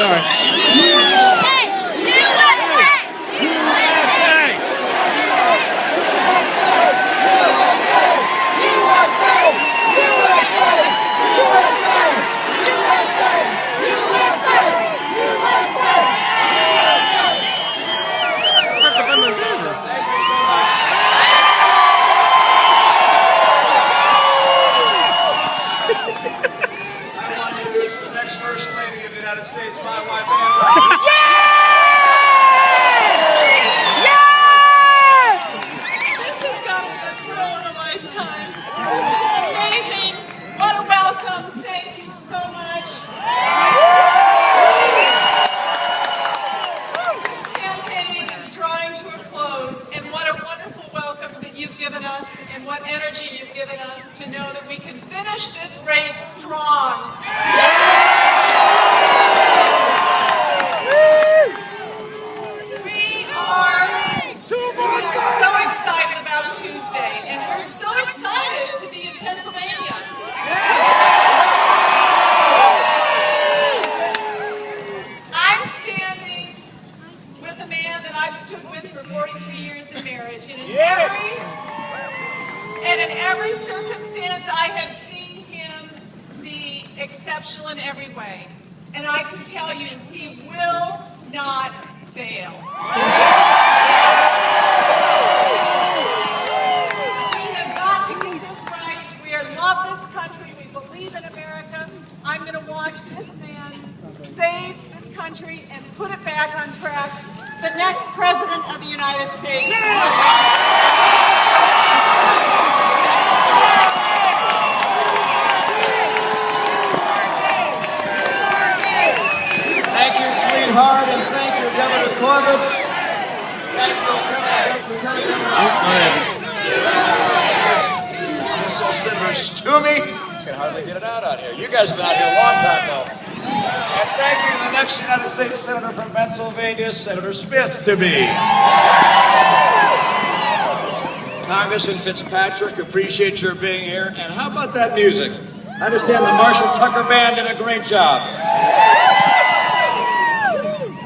Sorry. First Lady of the United States, my wife, Anne. This has got to be a thrill of a lifetime. This is amazing. What a welcome. Thank you so much. This campaign is drawing to a close, and what a wonderful welcome that you've given us, and what energy you've given us to know that we can finish this race strong. We are so excited about Tuesday, and we're so excited to be in Pennsylvania. I'm standing with a man that I've stood with for 43 years in marriage, and in every circumstance I have seen him be exceptional in every way. And I can tell you, he will not fail. Love this country. We believe in America. I'm going to watch this man save this country and put it back on track. The next president of the United States. Thank you, sweetheart, and thank you, Governor Corbett. Thank you, Lieutenant Governor. Senator Toomey. Can hardly get it out here. You guys have been out here a long time, though. And thank you to the next United States Senator from Pennsylvania, Senator Smith, to be. Congressman Fitzpatrick, appreciate your being here. And how about that music? I understand the Marshall Tucker Band did a great job.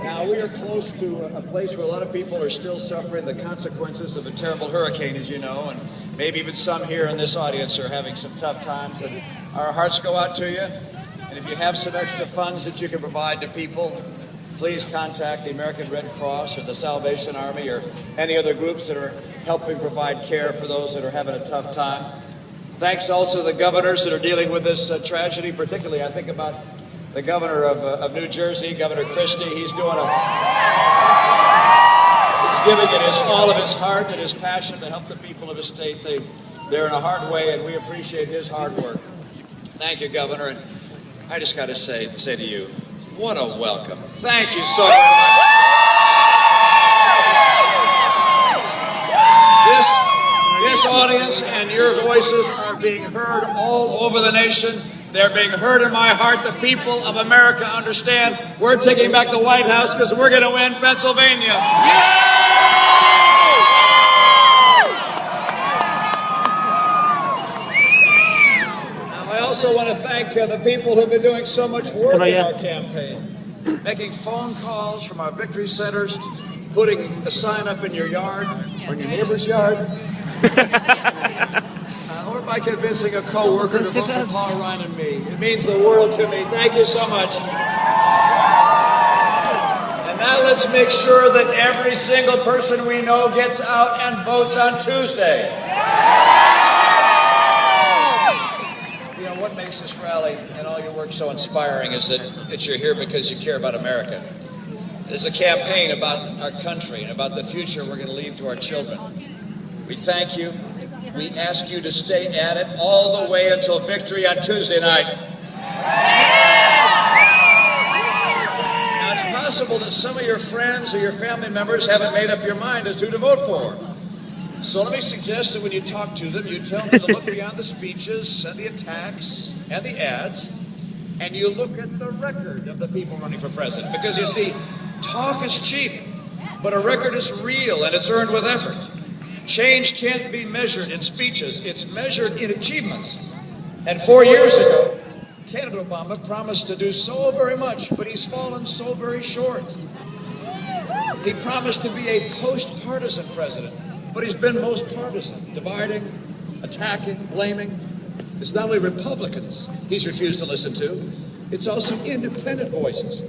Now, we are close to a place where a lot of people are still suffering the consequences of a terrible hurricane, as you know, and maybe even some here in this audience are having some tough times, and our hearts go out to you. And if you have some extra funds that you can provide to people, please contact the American Red Cross or the Salvation Army or any other groups that are helping provide care for those that are having a tough time. Thanks also to the governors that are dealing with this tragedy, particularly I think about the governor of New Jersey, Governor Christie. He's giving it all of his heart and his passion to help the people of his state. They're in a hard way, and we appreciate his hard work. Thank you, Governor. And I just got to say to you, what a welcome. Thank you so very much. This audience and your voices are being heard all over the nation. They're being heard in my heart. The people of America understand we're taking back the White House because we're going to win Pennsylvania. Now, I also want to thank the people who've been doing so much work in our campaign, making phone calls from our victory centers, putting a sign up in your yard, or in your neighbor's yard, or by convincing a co-worker to vote for Paul Ryan and me. It means the world to me. Thank you so much. And now let's make sure that every single person we know gets out and votes on Tuesday. You know, what makes this rally and all your work so inspiring is that you're here because you care about America. It's a campaign about our country and about the future we're going to leave to our children. We thank you. We ask you to stay at it all the way until victory on Tuesday night. Now, it's possible that some of your friends or your family members haven't made up your mind as to who to vote for. So let me suggest that when you talk to them, you tell them to look beyond the speeches and the attacks and the ads, and you look at the record of the people running for president. Because you see, talk is cheap, but a record is real and it's earned with effort. Change can't be measured in speeches, it's measured in achievements. And 4 years ago, candidate Obama promised to do so very much, but he's fallen so very short. He promised to be a post-partisan president, but he's been most partisan, dividing, attacking, blaming. It's not only Republicans he's refused to listen to, it's also independent voices.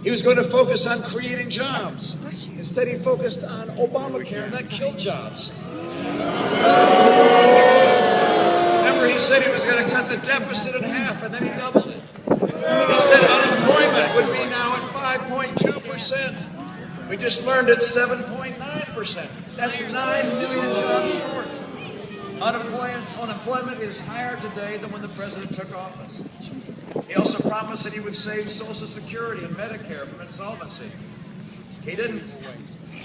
He was going to focus on creating jobs. Instead, he focused on Obamacare, and that killed jobs. Remember, he said he was going to cut the deficit in half, and then he doubled it. He said unemployment would be now at 5.2%. We just learned it's 7.9%. That's 9 million jobs short. Unemployment is higher today than when the president took office. He also promised that he would save Social Security and Medicare from insolvency. He didn't.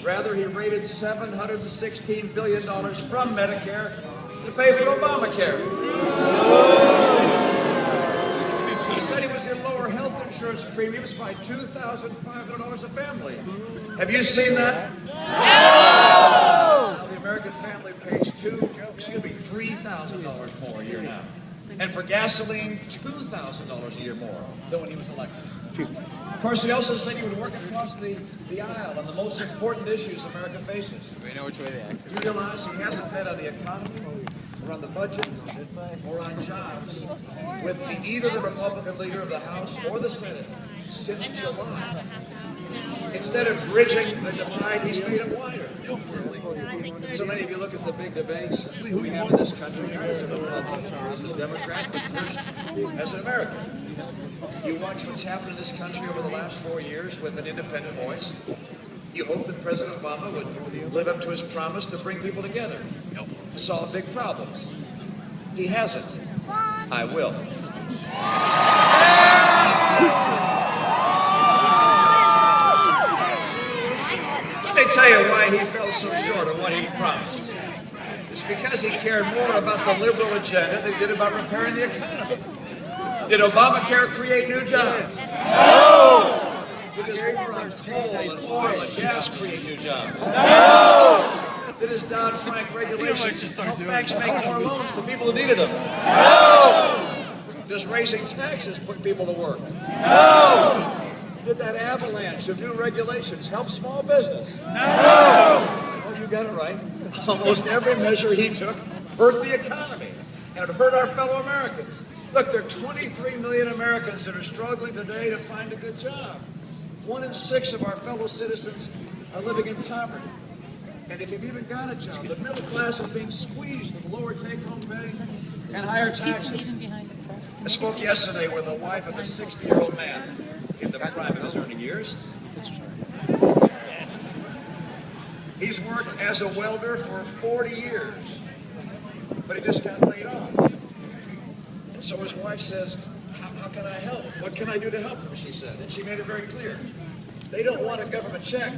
Rather, he raided $716 billion from Medicare to pay for Obamacare. He said he was going to lower health insurance premiums by $2,500 a family. Have you seen that? No! Now the American family pays $3,000 more a year now. And for gasoline, $2,000 a year more than when he was elected. Of course, he also said he would work across the aisle on the most important issues America faces. We know which way they exit. You realize he hasn't bet on the economy, or on the budget, or on jobs with either the Republican leader of the House or the Senate since July. Instead of bridging the divide, he's made it wider. So many of you look at the big debates we have in this country, not as a Republican or as a Democrat, but first as an American. You watch what's happened in this country over the last 4 years with an independent voice. You hope that President Obama would live up to his promise to bring people together, to solve big problems. He hasn't. I will. Let me tell you why he fell so short of what he promised. It's because he cared more about the liberal agenda than he did about repairing the economy. Did Obamacare create new jobs? No! Did his war on coal and oil and gas create new jobs? No! Did his Dodd-Frank regulations help banks make more loans to people who needed them? No! Does raising taxes put people to work? No! Did that avalanche of new regulations help small business? No! Well, you got it right. Almost every measure he took hurt the economy, and it hurt our fellow Americans. Look, there are 23 million Americans that are struggling today to find a good job. 1 in 6 of our fellow citizens are living in poverty. And if you've even got a job, the middle class is being squeezed with lower take-home pay and higher taxes. I spoke yesterday with a wife of a 60-year-old man in the prime of his earning years. He's worked as a welder for 40 years, but he just got laid off. And so his wife says, how can I help? What can I do to help him, she said. And she made it very clear. They don't want a government check.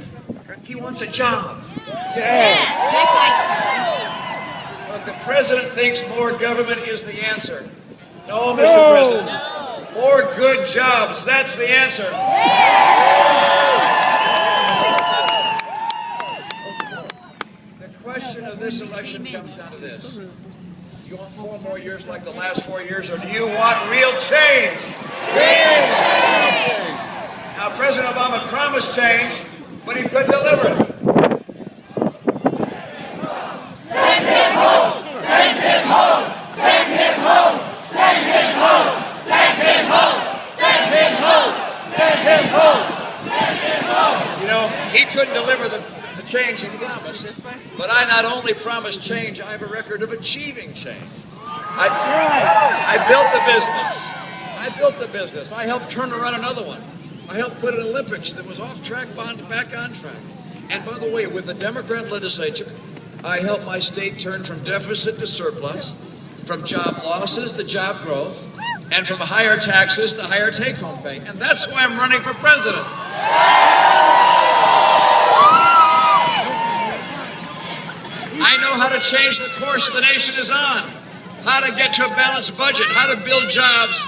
He wants a job. Yeah. Look, the president thinks more government is the answer. No, Mr. President. More good jobs. That's the answer. The question of this election comes down to this. You want 4 more years like the last 4 years, or do you want real change? Real change! Now, President Obama promised change, but he couldn't deliver it. Send him home! Send him home! Send him home! Send him home! Send him home! Send him home! Send him home! Send him home! You know, he couldn't deliver the change he promised, but I not only promised change, I have a record of achieving change. I built the business. I built the business. I helped turn around another one. I helped put an Olympics that was off track back on track. And by the way, with the Democrat legislature, I helped my state turn from deficit to surplus, from job losses to job growth, and from higher taxes to higher take-home pay. And that's why I'm running for president. I know how to change the course the nation is on, how to get to a balanced budget, how to build jobs,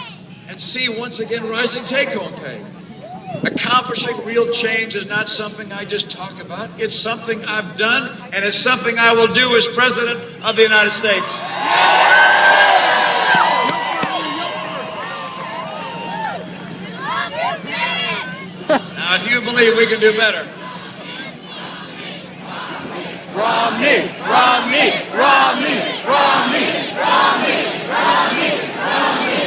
and see once again rising take-home pay. Accomplishing real change is not something I just talk about. It's something I've done, and it's something I will do as President of the United States. Now, if you believe we can do better, Romney, Romney, Romney, Romney, Romney, Romney, Romney,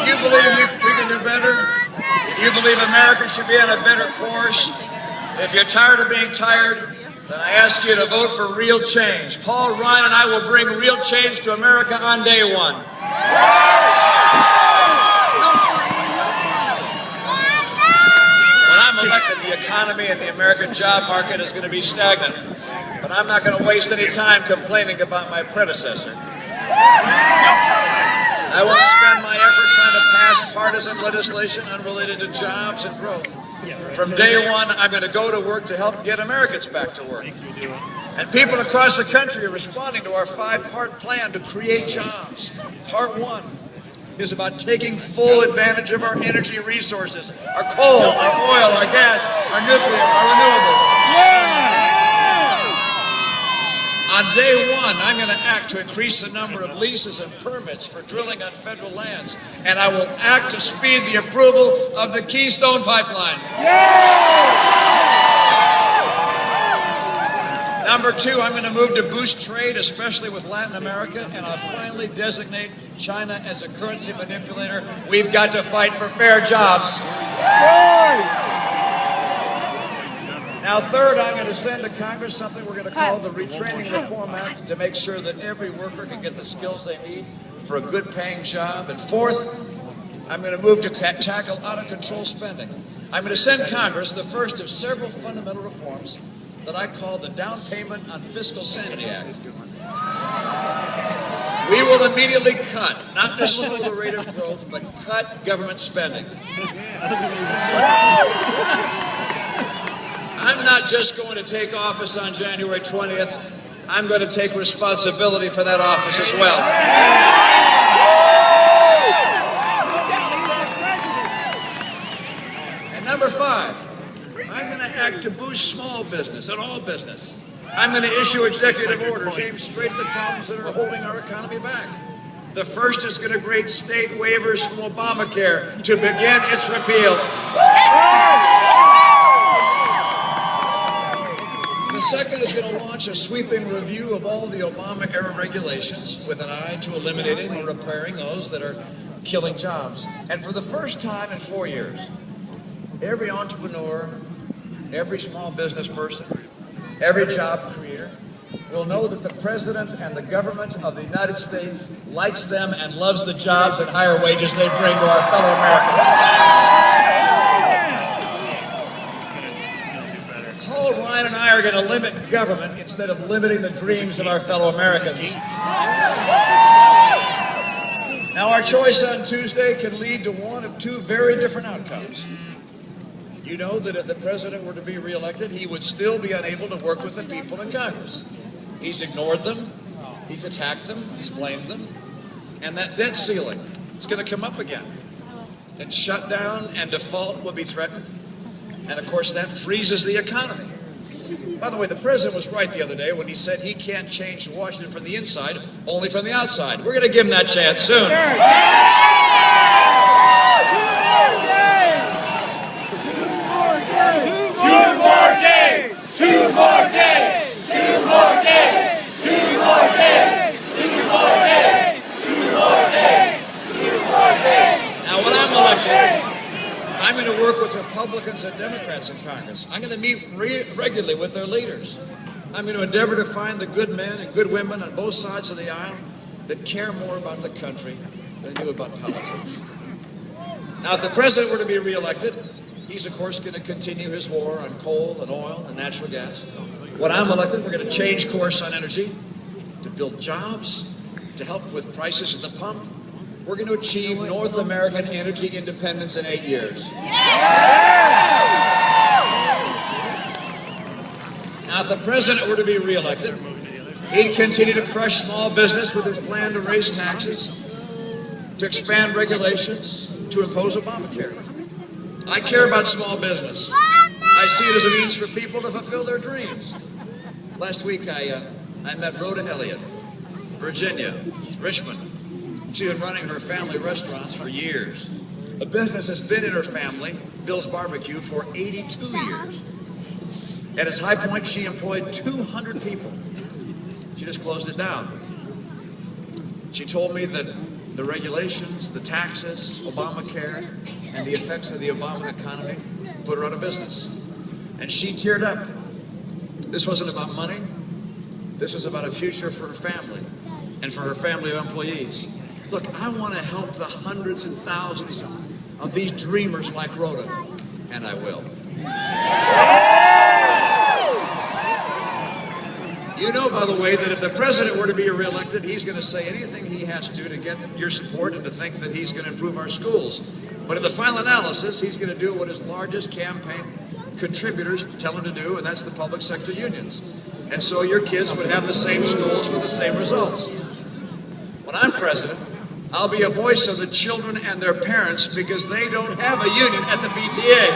if you believe we can do better, if you believe America should be on a better course, if you're tired of being tired, then I ask you to vote for real change. Paul Ryan and I will bring real change to America on day one. When I'm elected, the economy and the American job market is going to be stagnant. But I'm not going to waste any time complaining about my predecessor. I won't spend my effort trying to pass partisan legislation unrelated to jobs and growth. From day one, I'm going to go to work to help get Americans back to work. And people across the country are responding to our 5-part plan to create jobs. Part 1 is about taking full advantage of our energy resources, our coal, our oil, our gas, our nuclear, our renewables. On day one, I'm going to act to increase the number of leases and permits for drilling on federal lands, and I will act to speed the approval of the Keystone Pipeline. Number 2, I'm going to move to boost trade, especially with Latin America, and I'll finally designate China as a currency manipulator. We've got to fight for fair jobs. Now, third, I'm going to send to Congress something we're going to call the Retraining Reform Act to make sure that every worker can get the skills they need for a good-paying job. And fourth, I'm going to move to tackle out-of-control spending. I'm going to send Congress the first of several fundamental reforms that I call the Down Payment on Fiscal Sanity Act. We will immediately cut, not just slow the rate of growth, but cut government spending. I'm not just going to take office on January 20th. I'm going to take responsibility for that office as well. And number 5, I'm going to act to boost small business and all business. I'm going to issue executive orders aimed straight at the problems that are holding our economy back. The first is going to grant state waivers from Obamacare to begin its repeal. The second is going to launch a sweeping review of all the Obama-era regulations with an eye to eliminating or repairing those that are killing jobs. And for the first time in 4 years, every entrepreneur, every small business person, every job creator will know that the President and the government of the United States likes them and loves the jobs and higher wages they bring to our fellow Americans. Paul Ryan and I are going to limit government instead of limiting the dreams of our fellow Americans. Now, our choice on Tuesday can lead to one of 2 very different outcomes. You know that if the president were to be reelected, he would still be unable to work with the people in Congress. He's ignored them, he's attacked them, he's blamed them, and that debt ceiling is going to come up again. And shutdown and default will be threatened. And of course, that freezes the economy. By the way, the president was right the other day when he said he can't change Washington from the inside, only from the outside. We're going to give him that chance soon. 2 more days! 2 more days! 2 more days! 2 more days! 2 more days! 2 more days! 2 more days! Now, when I'm elected, I'm going to work with Republicans and Democrats in Congress. I'm going to meet regularly with their leaders. I'm going to endeavor to find the good men and good women on both sides of the aisle that care more about the country than do about politics. Now, if the president were to be reelected, he's, of course, going to continue his war on coal and oil and natural gas. When I'm elected, we're going to change course on energy to build jobs, to help with prices at the pump. We're going to achieve North American energy independence in 8 years. Now, if the president were to be reelected, he'd continue to crush small business with his plan to raise taxes, to expand regulations, to impose Obamacare. I care about small business. I see it as a means for people to fulfill their dreams. Last week, I met Rhoda Elliott, Virginia, Richmond, She's been running her family restaurants for years. A business that's been in her family, Bill's Barbecue, for 82 years. At its high point, she employed 200 people. She just closed it down. She told me that the regulations, the taxes, Obamacare, and the effects of the Obama economy put her out of business. And she teared up. This wasn't about money. This is about a future for her family and for her family of employees. Look, I want to help the hundreds and thousands of these dreamers like Rhoda, and I will. You know, by the way, that if the president were to be reelected, he's going to say anything he has to get your support and to think that he's going to improve our schools. But in the final analysis, he's going to do what his largest campaign contributors tell him to do, and that's the public sector unions. And so your kids would have the same schools with the same results. When I'm president, I'll be a voice of the children and their parents because they don't have a union at the PTA.